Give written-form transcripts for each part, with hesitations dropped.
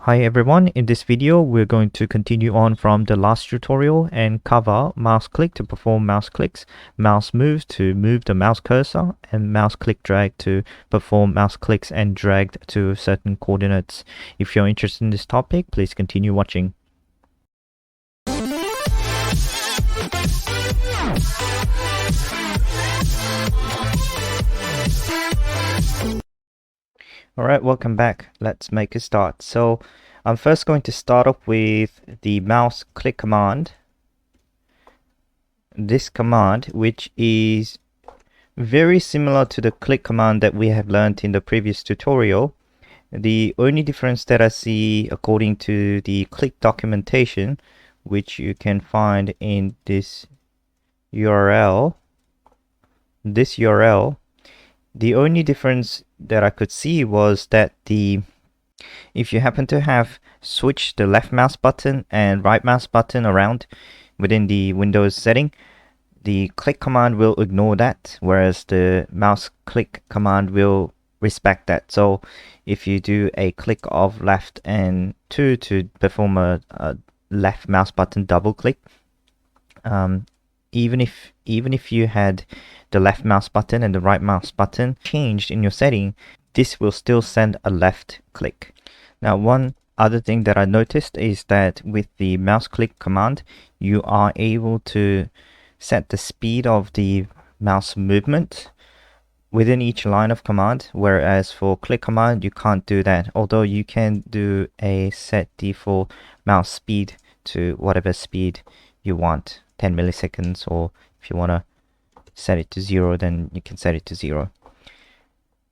Hi everyone, in this video we're going to continue on from the last tutorial and cover mouse click to perform mouse clicks, mouse move to move the mouse cursor, and mouse click drag to perform mouse clicks and drag to certain coordinates. If you're interested in this topic, please continue watching. Alright, welcome back. Let's make a start. So I'm first going to start off with the mouse click command. This command, which is very similar to the click command that we have learned in the previous tutorial. The only difference that I see according to the click documentation, which you can find in this URL, the only difference that I could see was that if you happen to have switched the left mouse button and right mouse button around within the Windows setting, the click command will ignore that, whereas the mouse click command will respect that. So if you do a click of left and 2 to perform a left mouse button double click, even if you had the left mouse button and the right mouse button changed in your setting, this will still send a left click. Now, one other thing that I noticed is that with the mouse click command, you are able to set the speed of the mouse movement within each line of command, whereas for click command you can't do that, although you can do a set default mouse speed to whatever speed you want, 10 milliseconds, or if you want to set it to 0, then you can set it to 0.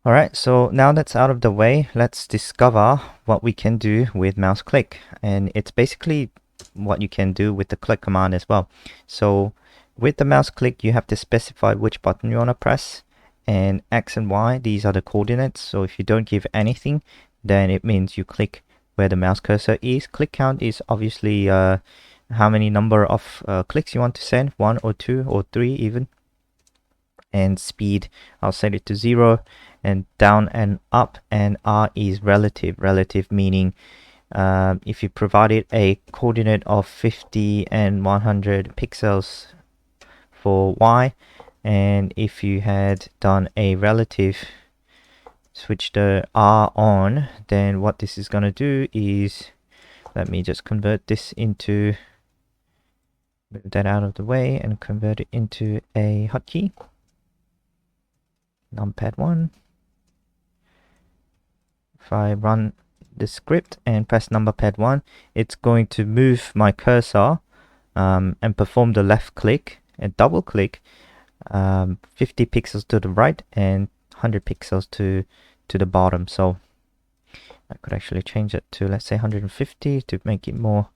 Alright, so now that's out of the way, let's discover what we can do with mouse click. And it's basically what you can do with the click command as well. So with the mouse click, you have to specify which button you want to press, and X and Y, these are the coordinates. So if you don't give anything, then it means you click where the mouse cursor is. Click count is obviously how many number of clicks you want to send, 1 or 2 or 3 even. And speed, I'll set it to 0, and down and up, and R is relative meaning if you provided a coordinate of 50 and 100 pixels for Y, and if you had done a relative, switch the R on, then what this is going to do is, let me just convert this into, move that out of the way and convert it into a hotkey. Numpad 1. If I run the script and press numpad 1, it's going to move my cursor and perform the left click and double click 50 pixels to the right and 100 pixels to the bottom. So I could actually change it to, let's say, 150 to make it more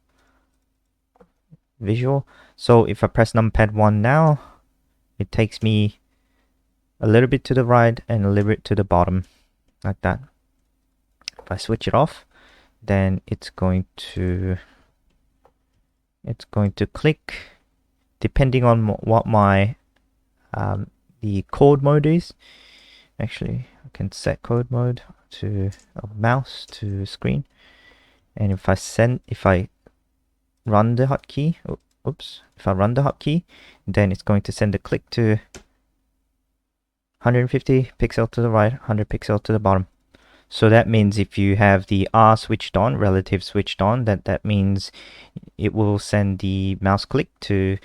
visual. So if I press numpad 1 now, it takes me a little bit to the right and a little bit to the bottom, like that. If I switch it off, then it's going to click depending on what my the code mode is. Actually, I can set code mode to mouse to screen, and if I run the hotkey, then it's going to send a click to 150 pixel to the right, 100 pixel to the bottom. So that means if you have the R switched on, relative switched on, that means it will send the mouse click to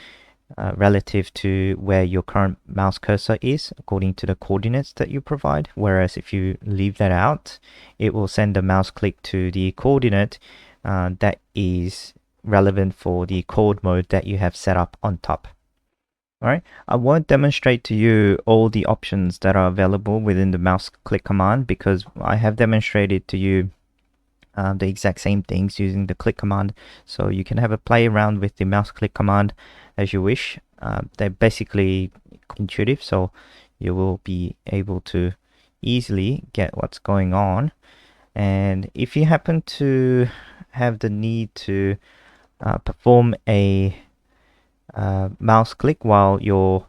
relative to where your current mouse cursor is according to the coordinates that you provide. Whereas if you leave that out, it will send the mouse click to the coordinate that is relevant for the code mode that you have set up on top. Alright, I won't demonstrate to you all the options that are available within the mouse click command, because I have demonstrated to you the exact same things using the click command. So you can have a play around with the mouse click command as you wish. They're basically intuitive, so you will be able to easily get what's going on. And if you happen to have the need to perform a mouse click while you're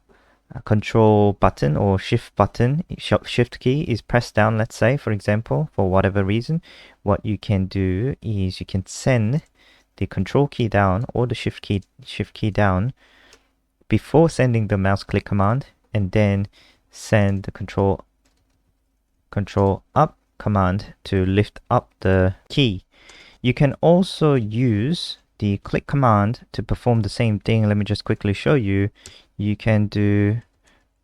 control button or shift button, shift key is pressed down, let's say, for example, for whatever reason, what you can do is you can send the control key down or the shift key down before sending the mouse click command, and then send the control up command to lift up the key. You can also use the click command to perform the same thing. Let me just quickly show you. You can do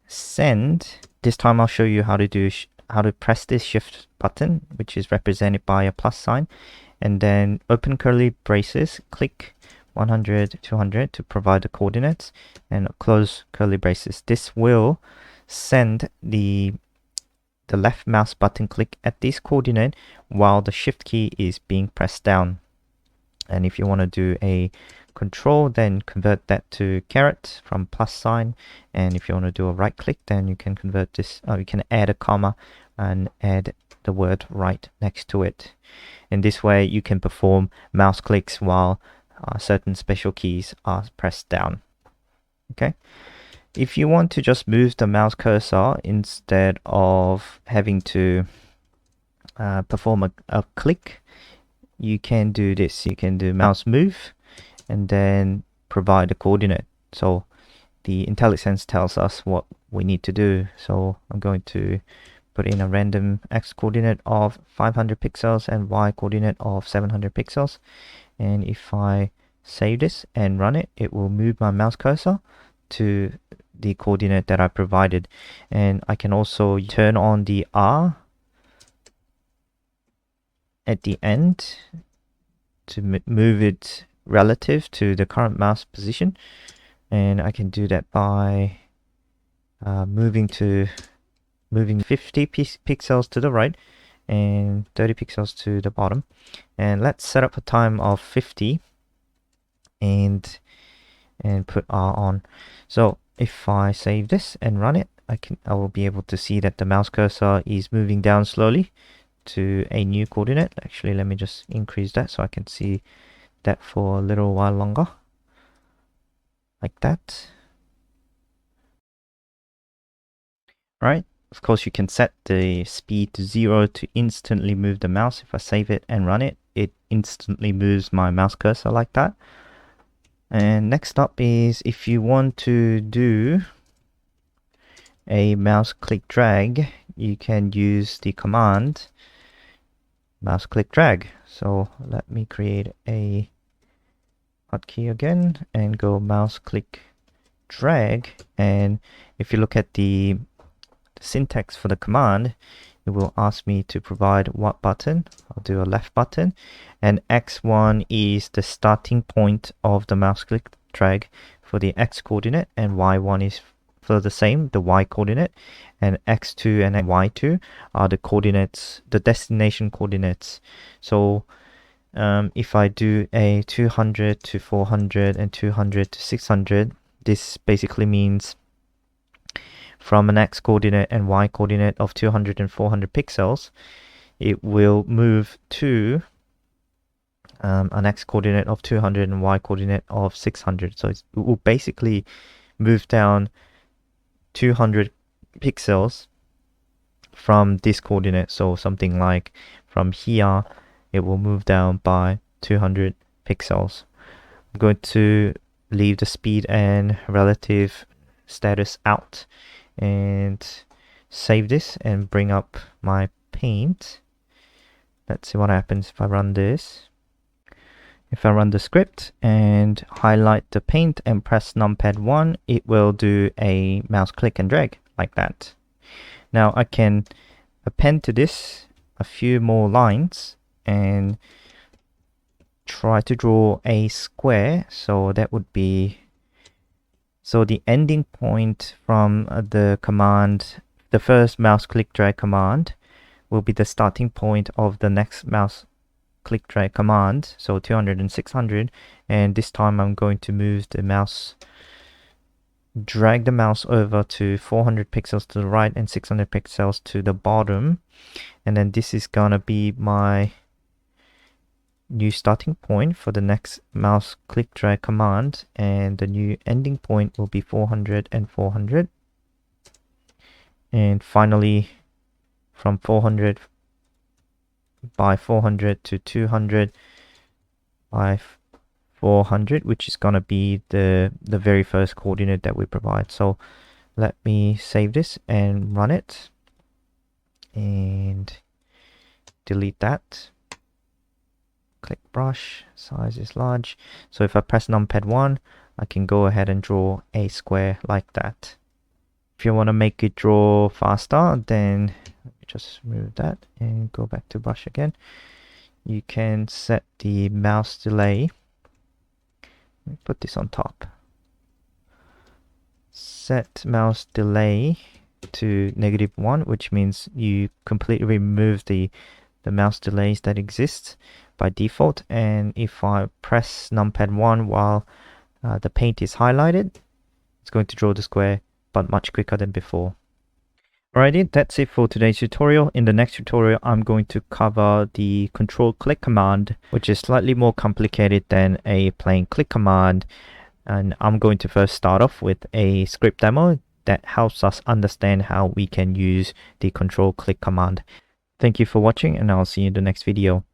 send. This time I'll show you how to do how to press this shift button, which is represented by a plus sign, and then open curly braces, click 100, 200 to provide the coordinates, and close curly braces. This will send the left mouse button click at this coordinate while the shift key is being pressed down. And if you want to do a control, then convert that to caret from plus sign. And if you want to do a right click, then you can convert this, you can add a comma and add the word right next to it. In this way you can perform mouse clicks while certain special keys are pressed down. Okay. If you want to just move the mouse cursor instead of having to perform a click, you can do this. You can do mouse move and then provide a coordinate. So the IntelliSense tells us what we need to do. So I'm going to put in a random X coordinate of 500 pixels and Y coordinate of 700 pixels. And if I save this and run it, it will move my mouse cursor to the coordinate that I provided. And I can also turn on the R at the end to move it relative to the current mouse position, and I can do that by moving 50 pixels to the right and 30 pixels to the bottom. And let's set up a time of 50 and put R on. So if I save this and run it, I will be able to see that the mouse cursor is moving down slowly to a new coordinate. Actually, let me just increase that so I can see that for a little while longer, like that. Right. Of course, you can set the speed to 0 to instantly move the mouse. If I save it and run it, it instantly moves my mouse cursor like that. And next up is if you want to do a mouse click drag, you can use the command mouse click drag. So let me create a hotkey again and go mouse click drag. And if you look at the syntax for the command, it will ask me to provide what button. I'll do a left button, and X1 is the starting point of the mouse click drag for the X coordinate, and Y1 is for the same, the Y coordinate, and X2 and Y2 are the coordinates, the destination coordinates. So if I do a 200 to 400 and 200 to 600, this basically means from an X coordinate and Y coordinate of 200 and 400 pixels, it will move to an X coordinate of 200 and Y coordinate of 600. So it will basically move down 200 pixels from this coordinate. So something like from here, it will move down by 200 pixels. I'm going to leave the speed and relative status out and save this and bring up my paint. Let's see what happens if I run this. If I run the script and highlight the paint and press numpad 1, it will do a mouse click and drag like that. Now I can append to this a few more lines and try to draw a square. So that would be, so the ending point from the command, the first mouse click drag command, will be the starting point of the next mouse click drag command. So 200 and 600, and this time I'm going to move the mouse, drag the mouse over to 400 pixels to the right and 600 pixels to the bottom, and then this is gonna be my new starting point for the next mouse click drag command, and the new ending point will be 400 and 400. And finally, from 400 by 400 to 200 by 400, which is going to be the very first coordinate that we provide. So let me save this and run it and delete that. Click brush, size is large. So if I press numpad 1, I can go ahead and draw a square like that. If you want to make it draw faster, then let me just remove that and go back to brush again. You can set the mouse delay. Let me put this on top. Set mouse delay to -1, which means you completely remove the mouse delays that exist by default. And if I press numpad 1 while the paint is highlighted, it's going to draw the square, but much quicker than before. Alrighty, that's it for today's tutorial. In the next tutorial, I'm going to cover the Control-Click command, which is slightly more complicated than a plain click command. And I'm going to first start off with a script demo that helps us understand how we can use the Control-Click command. Thank you for watching, and I'll see you in the next video.